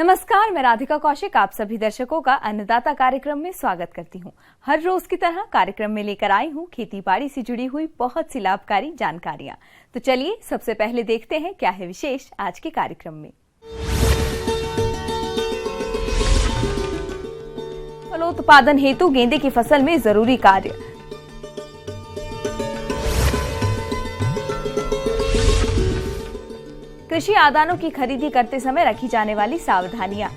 नमस्कार, मैं राधिका कौशिक आप सभी दर्शकों का अन्नदाता कार्यक्रम में स्वागत करती हूं। हर रोज की तरह कार्यक्रम में लेकर आई हूं खेती बाड़ी से जुड़ी हुई बहुत सी लाभकारी जानकारियां। तो चलिए सबसे पहले देखते हैं क्या है विशेष आज के कार्यक्रम में। फलोत्पादन हेतु गेंदे की फसल में जरूरी कार्य। कृषि आदानों की खरीदी करते समय रखी जाने वाली सावधानियां।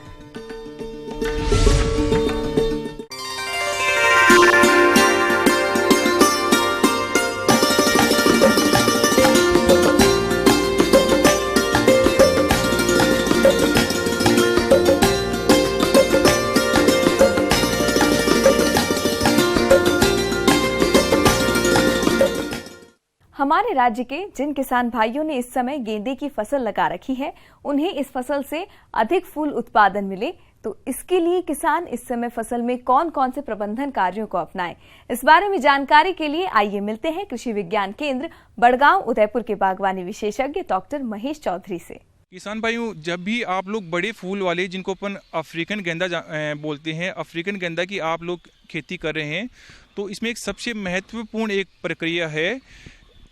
हमारे राज्य के जिन किसान भाइयों ने इस समय गेंदे की फसल लगा रखी है, उन्हें इस फसल से अधिक फूल उत्पादन मिले, तो इसके लिए किसान इस समय फसल में कौन कौन से प्रबंधन कार्यों को अपनाएं, इस बारे में जानकारी के लिए आइए मिलते हैं कृषि विज्ञान केंद्र बड़गांव उदयपुर के बागवानी विशेषज्ञ डॉक्टर महेश चौधरी से। किसान भाइयों, जब भी आप लोग बड़े फूल वाले, जिनको अपन अफ्रीकन गेंदा बोलते हैं, अफ्रीकन गेंदा की आप लोग खेती कर रहे हैं, तो इसमें एक सबसे महत्वपूर्ण एक प्रक्रिया है,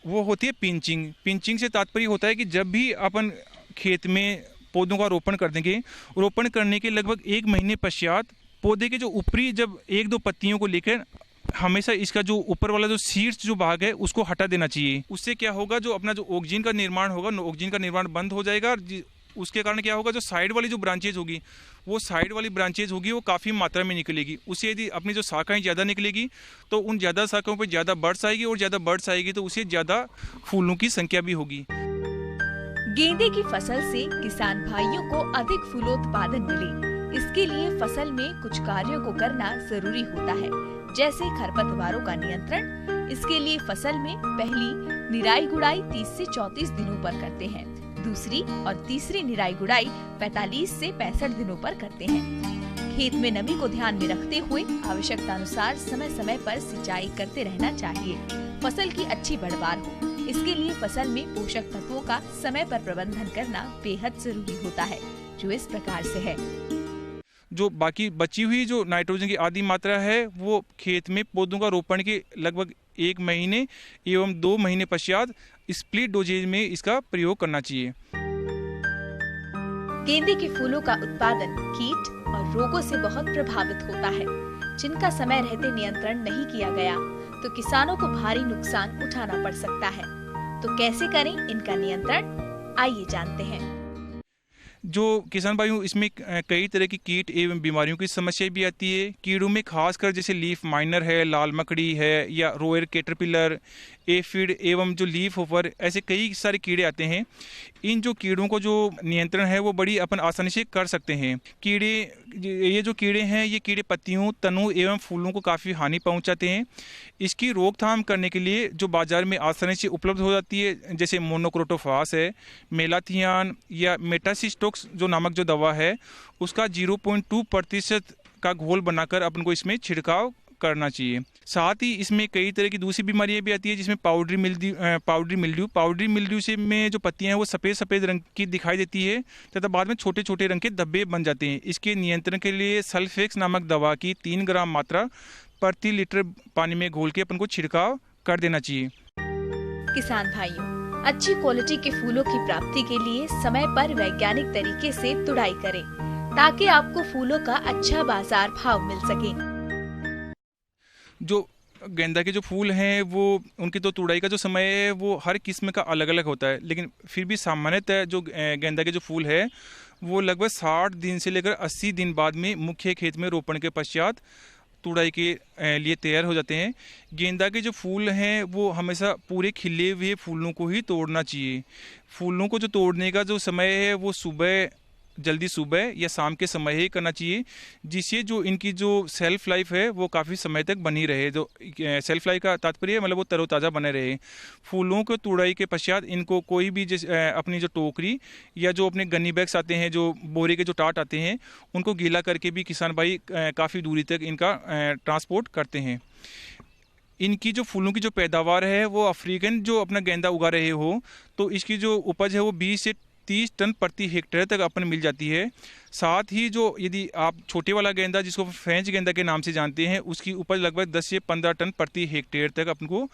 वो होती है पिंचिंग। पिंचिंग से तात्पर्य होता है कि जब भी अपन खेत में पौधों का रोपण कर देंगे, रोपण करने के लगभग 1 महीने पश्चात पौधे के जो ऊपरी जब 1-2 पत्तियों को लेकर हमेशा इसका जो ऊपर वाला जो सीड्स जो भाग है उसको हटा देना चाहिए। उससे क्या होगा, जो अपना जो ऑक्सीजन का निर्माण होगा, ऑक्सीजन का निर्माण बंद हो जाएगा। उसके कारण क्या होगा, जो साइड वाली जो ब्रांचेज होगी, वो साइड वाली ब्रांचेज होगी वो काफ़ी मात्रा में निकलेगी। उससे यदि अपनी जो शाखाएं ज़्यादा निकलेगी तो उन ज़्यादा शाखाओं पर ज़्यादा बर्ड्स आएगी, और ज़्यादा बर्ड्स आएगी तो उससे ज़्यादा फूलों की संख्या भी होगी। गेंदे की फसल से किसान भाइयों को अधिक फूलोत्पादन मिले, इसके लिए फसल में कुछ कार्यों को करना जरूरी होता है, जैसे खरपतवारों का नियंत्रण। इसके लिए फसल में पहली निराई गुड़ाई 30 से 34 दिनों पर करते हैं, दूसरी और तीसरी निराई गुड़ाई 45 से 65 दिनों पर करते हैं। खेत में नमी को ध्यान में रखते हुए आवश्यकता अनुसार समय समय पर सिंचाई करते रहना चाहिए, फसल की अच्छी पैदावार हो। इसके लिए फसल में पोषक तत्वों का समय पर प्रबंधन करना बेहद जरूरी होता है, जो इस प्रकार से है। जो बाकी बची हुई जो नाइट्रोजन की आधी मात्रा है, वो खेत में पौधों का रोपण के लगभग 1 महीने एवं 2 महीने पश्चात स्प्लिट डोजेज में इसका प्रयोग करना चाहिए। गेंदे के फूलों का उत्पादन कीट और रोगों से बहुत प्रभावित होता है, जिनका समय रहते नियंत्रण नहीं किया गया तो किसानों को भारी नुकसान उठाना पड़ सकता है। तो कैसे करें इनका नियंत्रण, आइए जानते हैं। जो किसान भाइयों, इसमें कई तरह की कीट एवं बीमारियों की समस्या भी आती है। कीड़ों में खासकर जैसे लीफ माइनर है, लाल मकड़ी है, या रोयर कैटरपिलर, एफिड एवं जो लीफ होपर, ऐसे कई सारे कीड़े आते हैं। इन जो कीड़ों को जो नियंत्रण है वो बड़ी अपन आसानी से कर सकते हैं। ये जो कीड़े हैं, ये कीड़े पत्तियों, तनों एवं फूलों को काफ़ी हानि पहुंचाते हैं। इसकी रोकथाम करने के लिए जो बाजार में आसानी से उपलब्ध हो जाती है, जैसे मोनोक्रोटोफास है, मेलाथियान या मेटासिस्टोक्स जो नामक जो दवा है, उसका 0.2% का घोल बनाकर अपन को इसमें छिड़काव करना चाहिए। साथ ही इसमें कई तरह की दूसरी बीमारियां भी आती है, जिसमें पाउडरी मिल्ड्यू से में जो पत्तियां हैं वो सफ़ेद रंग की दिखाई देती है तथा बाद में छोटे छोटे रंग के धब्बे बन जाते हैं। इसके नियंत्रण के लिए सल्फेक्स नामक दवा की 3 ग्राम मात्रा प्रति लीटर पानी में घोल के अपन को छिड़काव कर देना चाहिए। किसान भाइयों, अच्छी क्वालिटी के फूलों की प्राप्ति के लिए समय पर वैज्ञानिक तरीके से तुड़ाई करें, ताकि आपको फूलों का अच्छा बाजार भाव मिल सके। जो गेंदा के जो फूल हैं, वो उनकी तो तुड़ाई का जो समय है वो हर किस्म का अलग अलग होता है, लेकिन फिर भी सामान्यतः जो गेंदा के जो फूल है वो लगभग 60 दिन से लेकर 80 दिन बाद में मुख्य खेत में रोपण के पश्चात तुड़ाई के लिए तैयार हो जाते हैं। गेंदा के जो फूल हैं वो हमेशा पूरे खिले हुए फूलों को ही तोड़ना चाहिए। फूलों को जो तोड़ने का जो समय है वो जल्दी सुबह या शाम के समय ही करना चाहिए, जिससे जो इनकी जो सेल्फ लाइफ है वो काफ़ी समय तक बनी रहे। जो सेल्फ लाइफ का तात्पर्य है मतलब वो तरोताज़ा बने रहे। फूलों को तुड़ाई के पश्चात इनको कोई भी जैसे अपनी जो टोकरी या जो अपने गन्नी बैग्स आते हैं, जो बोरे के जो टाट आते हैं, उनको गीला करके भी किसान भाई काफ़ी दूरी तक इनका ट्रांसपोर्ट करते हैं। इनकी जो फूलों की जो पैदावार है वो अफ्रीकन जो अपना गेंदा उगा रहे हो तो इसकी जो उपज है वो 20 से 30 टन प्रति हेक्टेयर तक अपन मिल जाती है। साथ ही जो यदि आप छोटे वाला गेंदा जिसको फ्रेंच गेंदा के नाम से जानते हैं, उसकी उपज लगभग 10 से 15 टन प्रति हेक्टेयर तक अपन को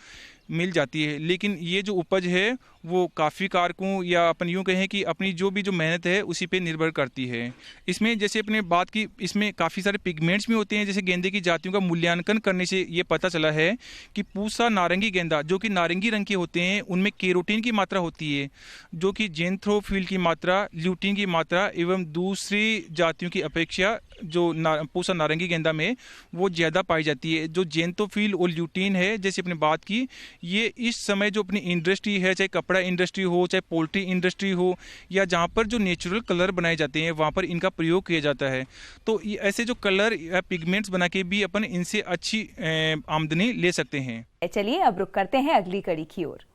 मिल जाती है। लेकिन ये जो उपज है वो काफ़ी कारकों या अपन यूँ कहें कि अपनी जो मेहनत है उसी पे निर्भर करती है। इसमें जैसे अपने बात की, इसमें काफ़ी सारे पिगमेंट्स भी होते हैं। जैसे गेंदे की जातियों का मूल्यांकन करने से ये पता चला है कि पूसा नारंगी गेंदा जो कि नारंगी रंग के होते हैं उनमें केरोटीन की मात्रा होती है, जो कि जेंथ्रोफिल की मात्रा, ल्यूटीन की मात्रा एवं दूसरी जातियों की अपेक्षा जो पूसा नारंगी गेंदा में वो ज़्यादा पाई जाती है। जो जेंथ्रोफिल और ल्यूटीन है, जैसे अपने बात की, ये इस समय जो अपनी इंडस्ट्री है, चाहे कपड़ा इंडस्ट्री हो, चाहे पोल्ट्री इंडस्ट्री हो, या जहाँ पर जो नेचुरल कलर बनाए जाते हैं वहाँ पर इनका प्रयोग किया जाता है। तो ऐसे जो कलर या पिगमेंट्स बना के भी अपन इनसे अच्छी आमदनी ले सकते हैं। चलिए अब रुक करते हैं अगली कड़ी की ओर।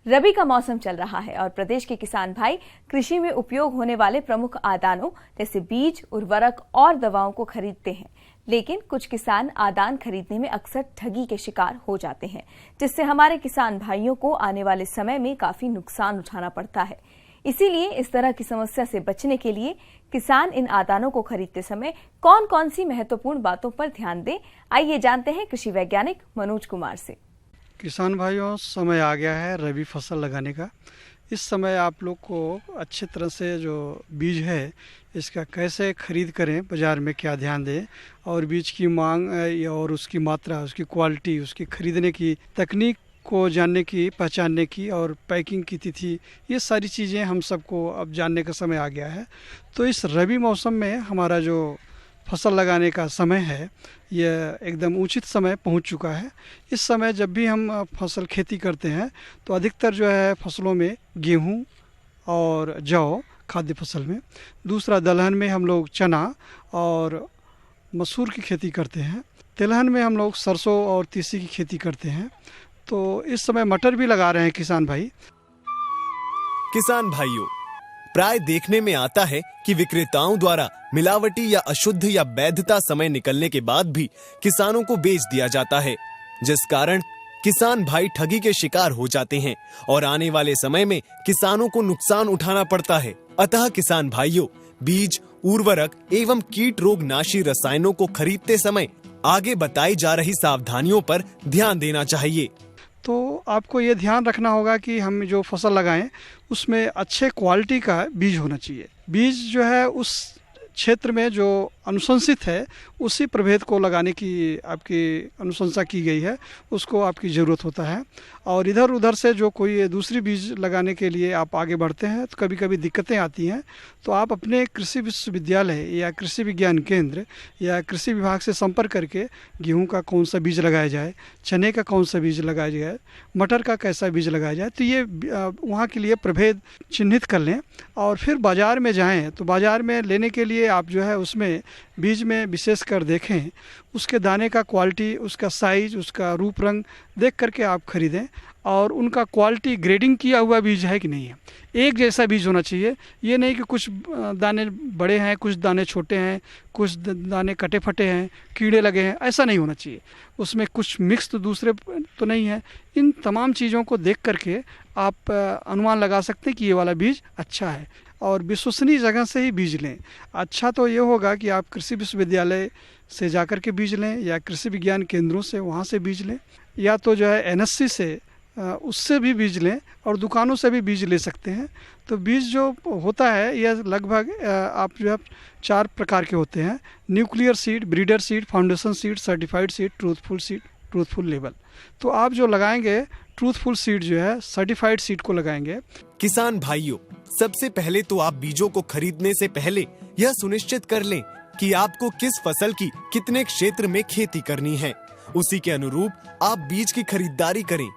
रबी का मौसम चल रहा है और प्रदेश के किसान भाई कृषि में उपयोग होने वाले प्रमुख आदानों जैसे बीज, उर्वरक और दवाओं को खरीदते हैं। लेकिन कुछ किसान आदान खरीदने में अक्सर ठगी के शिकार हो जाते हैं, जिससे हमारे किसान भाइयों को आने वाले समय में काफी नुकसान उठाना पड़ता है। इसीलिए इस तरह की समस्या से बचने के लिए किसान इन आदानों को खरीदते समय कौन कौन सी महत्वपूर्ण बातों पर ध्यान दें, आइए जानते हैं कृषि वैज्ञानिक मनोज कुमार से। किसान भाइयों, समय आ गया है रबी फसल लगाने का। इस समय आप लोग को अच्छे तरह से जो बीज है इसका कैसे खरीद करें, बाज़ार में क्या ध्यान दें, और बीज की मांग और उसकी मात्रा, उसकी क्वालिटी, उसकी खरीदने की तकनीक को जानने की, पहचानने की, और पैकिंग की तिथि, ये सारी चीज़ें हम सबको अब जानने का समय आ गया है। तो इस रबी मौसम में हमारा जो फसल लगाने का समय है यह एकदम उचित समय पहुंच चुका है। इस समय जब भी हम फसल खेती करते हैं तो अधिकतर जो है फसलों में गेहूं और जौ खाद्य फसल में, दूसरा दलहन में हम लोग चना और मसूर की खेती करते हैं, तिलहन में हम लोग सरसों और तीसी की खेती करते हैं। तो इस समय मटर भी लगा रहे हैं किसान भाई। किसान भाइयों, प्राय देखने में आता है कि विक्रेताओं द्वारा मिलावटी या अशुद्ध या वैधता समय निकलने के बाद भी किसानों को बेच दिया जाता है, जिस कारण किसान भाई ठगी के शिकार हो जाते हैं और आने वाले समय में किसानों को नुकसान उठाना पड़ता है। अतः किसान भाइयों, बीज, उर्वरक एवं कीट रोग नाशी रसायनों को खरीदते समय आगे बताई जा रही सावधानियों पर ध्यान देना चाहिए। तो आपको ये ध्यान रखना होगा कि हम जो फसल लगाएं उसमें अच्छे क्वालिटी का बीज होना चाहिए। बीज जो है उस क्षेत्र में जो अनुशंसित है उसी प्रभेद को लगाने की आपकी अनुशंसा की गई है, उसको आपकी ज़रूरत होता है। और इधर उधर से जो कोई दूसरी बीज लगाने के लिए आप आगे बढ़ते हैं तो कभी कभी दिक्कतें आती हैं। तो आप अपने कृषि विश्वविद्यालय या कृषि विज्ञान केंद्र या कृषि विभाग से संपर्क करके गेहूं का कौन सा बीज लगाया जाए, चने का कौन सा बीज लगाया जाए, मटर का कैसा बीज लगाया जाए, तो ये वहाँ के लिए प्रभेद चिन्हित कर लें और फिर बाज़ार में जाएँ। तो बाज़ार में लेने के लिए आप जो है उसमें बीज में विशेष कर देखें, उसके दाने का क्वालिटी, उसका साइज, उसका रूप रंग देख करके आप खरीदें और उनका क्वालिटी ग्रेडिंग किया हुआ बीज है कि नहीं है। एक जैसा बीज होना चाहिए, ये नहीं कि कुछ दाने बड़े हैं, कुछ दाने छोटे हैं, कुछ दाने कटे फटे हैं, कीड़े लगे हैं, ऐसा नहीं होना चाहिए। उसमें कुछ मिक्स तो दूसरे तो नहीं है। इन तमाम चीज़ों को देख करके आप अनुमान लगा सकते हैं कि ये वाला बीज अच्छा है और विश्वसनीय जगह से ही बीज लें। अच्छा तो ये होगा कि आप कृषि विश्वविद्यालय से जाकर के बीज लें या कृषि विज्ञान केंद्रों से वहाँ से बीज लें, या तो जो है NSC से उससे भी बीज लें और दुकानों से भी बीज ले सकते हैं। तो बीज जो होता है यह लगभग आप जो है 4 प्रकार के होते हैं: nuclear seed, breeder seed, foundation seed, certified seed, truthful seed, truthful label. तो आप जो लगाएंगे ट्रूथफुल सीड जो है सर्टिफाइड सीड को लगाएंगे। किसान भाइयों, सबसे पहले तो आप बीजों को खरीदने से पहले यह सुनिश्चित कर लें कि आपको किस फसल की कितने क्षेत्र में खेती करनी है। उसी के अनुरूप आप बीज की खरीदारी करें।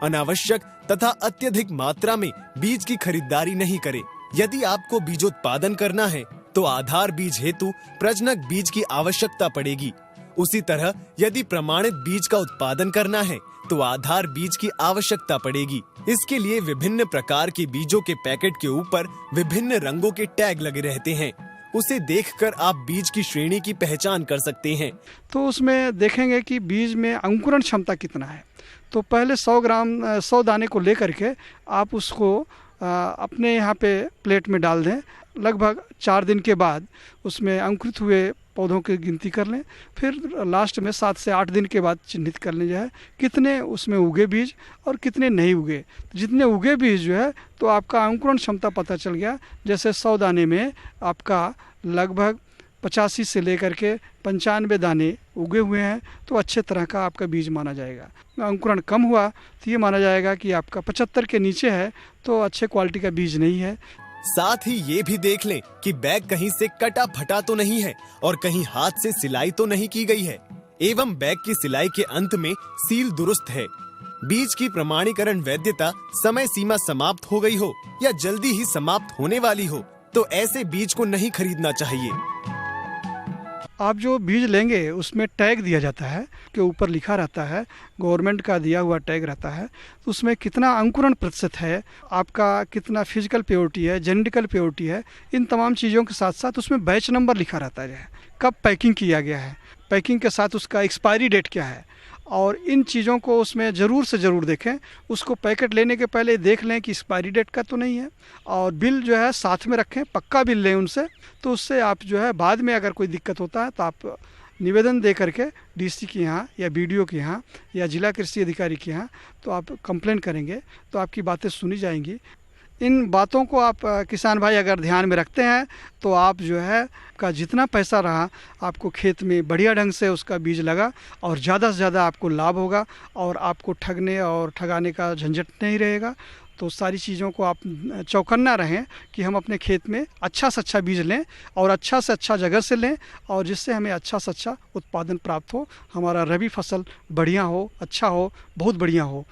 अनावश्यक तथा अत्यधिक मात्रा में बीज की खरीदारी नहीं करें। यदि आपको बीजोत्पादन करना है तो आधार बीज हेतु प्रजनक बीज की आवश्यकता पड़ेगी। उसी तरह यदि प्रमाणित बीज का उत्पादन करना है तो आधार बीज की आवश्यकता पड़ेगी। इसके लिए विभिन्न प्रकार के बीजों के पैकेट के ऊपर विभिन्न रंगों के टैग लगे रहते हैं। उसे देखकर आप बीज की श्रेणी की पहचान कर सकते हैं। तो उसमें देखेंगे कि बीज में अंकुरण क्षमता कितना है। तो पहले 100 दाने को लेकर के आप उसको अपने यहाँ पे प्लेट में डाल दें। लगभग 4 दिन के बाद उसमें अंकुरित हुए पौधों की गिनती कर लें। फिर लास्ट में 7 से 8 दिन के बाद चिन्हित कर लें जो है कितने उसमें उगे बीज और कितने नहीं उगे। तो जितने उगे बीज जो है तो आपका अंकुरण क्षमता पता चल गया। जैसे 100 दाने में आपका लगभग 85 से लेकर के 95 दाने उगे हुए हैं तो अच्छे तरह का आपका बीज माना जाएगा। अंकुरण कम हुआ तो ये माना जाएगा कि आपका 75 के नीचे है तो अच्छे क्वालिटी का बीज नहीं है। साथ ही ये भी देख लें कि बैग कहीं से कटा फटा तो नहीं है और कहीं हाथ से सिलाई तो नहीं की गई है, एवं बैग की सिलाई के अंत में सील दुरुस्त है। बीज की प्रमाणीकरण वैधता समय सीमा समाप्त हो गई हो या जल्दी ही समाप्त होने वाली हो तो ऐसे बीज को नहीं खरीदना चाहिए। आप जो बीज लेंगे उसमें टैग दिया जाता है के ऊपर लिखा रहता है, गवर्नमेंट का दिया हुआ टैग रहता है। तो उसमें कितना अंकुरण प्रतिशत है, आपका कितना फिजिकल प्योरिटी है, जेनेटिकल प्योरिटी है, इन तमाम चीज़ों के साथ साथ उसमें बैच नंबर लिखा रहता है, कब पैकिंग किया गया है, पैकिंग के साथ उसका एक्सपायरी डेट क्या है। और इन चीज़ों को उसमें ज़रूर से ज़रूर देखें। उसको पैकेट लेने के पहले देख लें कि एक्सपायरी डेट का तो नहीं है। और बिल जो है साथ में रखें, पक्का बिल लें उनसे। तो उससे आप जो है बाद में अगर कोई दिक्कत होता है तो आप निवेदन दे करके डीसी के यहाँ या बीडीओ के यहाँ या जिला कृषि अधिकारी के यहाँ तो आप कंप्लेन करेंगे तो आपकी बातें सुनी जाएंगी। इन बातों को आप किसान भाई अगर ध्यान में रखते हैं तो आप जो है का जितना पैसा रहा आपको खेत में बढ़िया ढंग से उसका बीज लगा और ज़्यादा से ज़्यादा आपको लाभ होगा और आपको ठगने और ठगाने का झंझट नहीं रहेगा। तो सारी चीज़ों को आप चौकन्ना रहें कि हम अपने खेत में अच्छा से अच्छा बीज लें और अच्छा से अच्छा जगह से लें और जिससे हमें अच्छा से अच्छा उत्पादन प्राप्त हो, हमारा रबी फसल बढ़िया हो, अच्छा हो, बहुत बढ़िया हो।